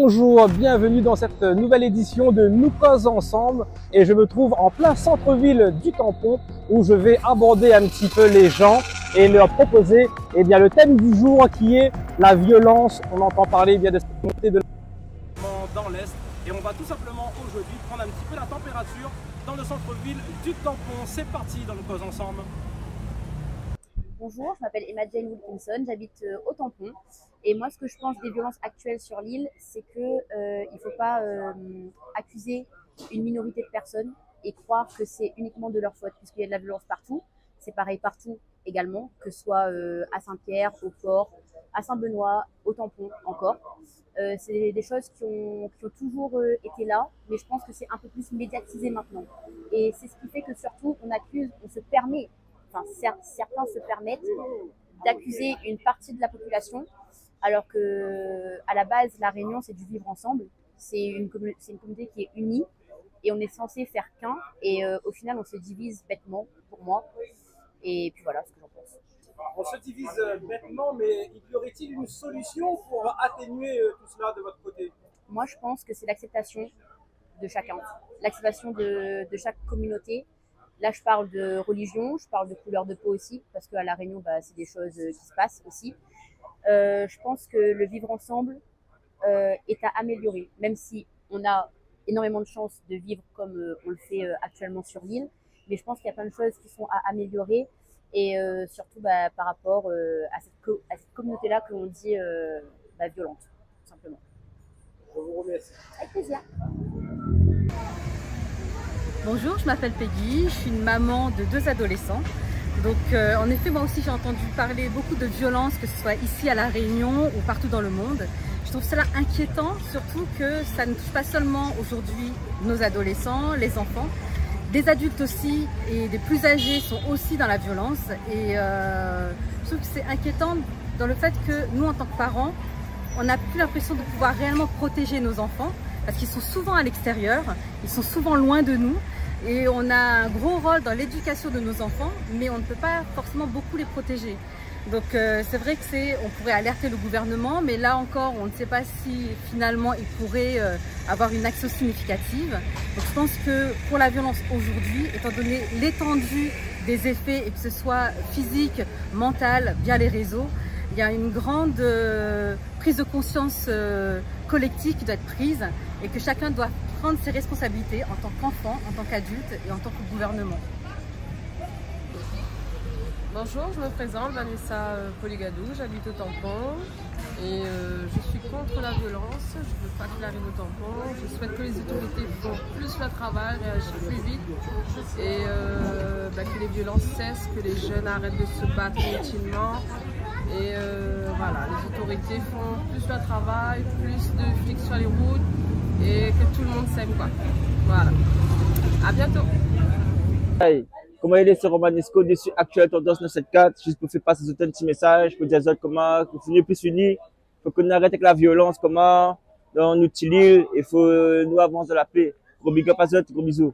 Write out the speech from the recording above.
Bonjour, bienvenue dans cette nouvelle édition de Nous causons ensemble et je me trouve en plein centre-ville du Tampon où je vais aborder un petit peu les gens et leur proposer le thème du jour qui est la violence. On entend parler de cette montée de dans l'Est et on va tout simplement aujourd'hui prendre un petit peu la température dans le centre-ville du Tampon. C'est parti dans Nous causons ensemble. Bonjour, je m'appelle Emma Jane Wilkinson, j'habite au Tampon. Et moi, ce que je pense des violences actuelles sur l'île, c'est qu'il ne faut pas accuser une minorité de personnes et croire que c'est uniquement de leur faute, puisqu'il y a de la violence partout. C'est pareil partout également, que ce soit à Saint-Pierre, au Port, à Saint-Benoît, au Tampon encore. C'est des choses qui ont toujours été là, mais je pense que c'est un peu plus médiatisé maintenant. Et c'est ce qui fait que surtout, on se permet, enfin certains se permettent d'accuser une partie de la population, alors que à la base, la Réunion, c'est du vivre ensemble. C'est une communauté qui est unie et on est censé faire qu'un. Et au final, on se divise bêtement, pour moi. Et puis voilà ce que j'en pense. On se divise bêtement, mais y aurait-il une solution pour atténuer tout cela de votre côté? Moi, je pense que c'est l'acceptation de chacun, l'acceptation de chaque communauté. Là, je parle de religion, je parle de couleur de peau aussi, parce qu'à La Réunion, c'est des choses qui se passent aussi. Je pense que le vivre ensemble est à améliorer, même si on a énormément de chance de vivre comme on le fait actuellement sur l'île. Mais je pense qu'il y a plein de choses qui sont à améliorer et surtout par rapport à cette communauté-là que l'on dit violente, tout simplement. Je vous remercie. Avec plaisir. Bonjour, je m'appelle Peggy, je suis une maman de 2 adolescents. Donc en effet, moi aussi j'ai entendu parler beaucoup de violences, que ce soit ici à La Réunion ou partout dans le monde. Je trouve cela inquiétant, surtout que ça ne touche pas seulement aujourd'hui nos adolescents, les enfants. Des adultes aussi et des plus âgés sont aussi dans la violence. Et je trouve que c'est inquiétant dans le fait que nous, en tant que parents, on n'a plus l'impression de pouvoir réellement protéger nos enfants parce qu'ils sont souvent à l'extérieur, ils sont souvent loin de nous. Et on a un gros rôle dans l'éducation de nos enfants, mais on ne peut pas forcément beaucoup les protéger. Donc c'est vrai que on pourrait alerter le gouvernement, mais là encore, on ne sait pas si finalement il pourrait avoir une action significative. Donc je pense que pour la violence aujourd'hui, étant donné l'étendue des effets, et que ce soit physique, mental, via les réseaux, il y a une grande prise de conscience collective qui doit être prise et que chacun doit prendre ses responsabilités en tant qu'enfant, en tant qu'adulte et en tant que gouvernement. Bonjour, je me présente, Vanessa Poligadou, j'habite au Tampon et je suis contre la violence, je ne veux pas qu'il arrive au Tampon, je souhaite que les autorités font plus leur travail, réagissent plus vite et que les violences cessent, que les jeunes arrêtent de se battre inutilement et voilà, les autorités font plus leur travail, plus de flics sur les routes et que tout le monde s'aime quoi. Voilà, à bientôt. Hey. Comment il est ce Romanesco dessus actuel tendance 974, juste pour faire passer un petit message, pour dire aux autres comment continuer plus unis, faut qu'on arrête avec la violence, comment on utilise, il faut nous avancer de la paix. Gros big up à autres, gros bisous.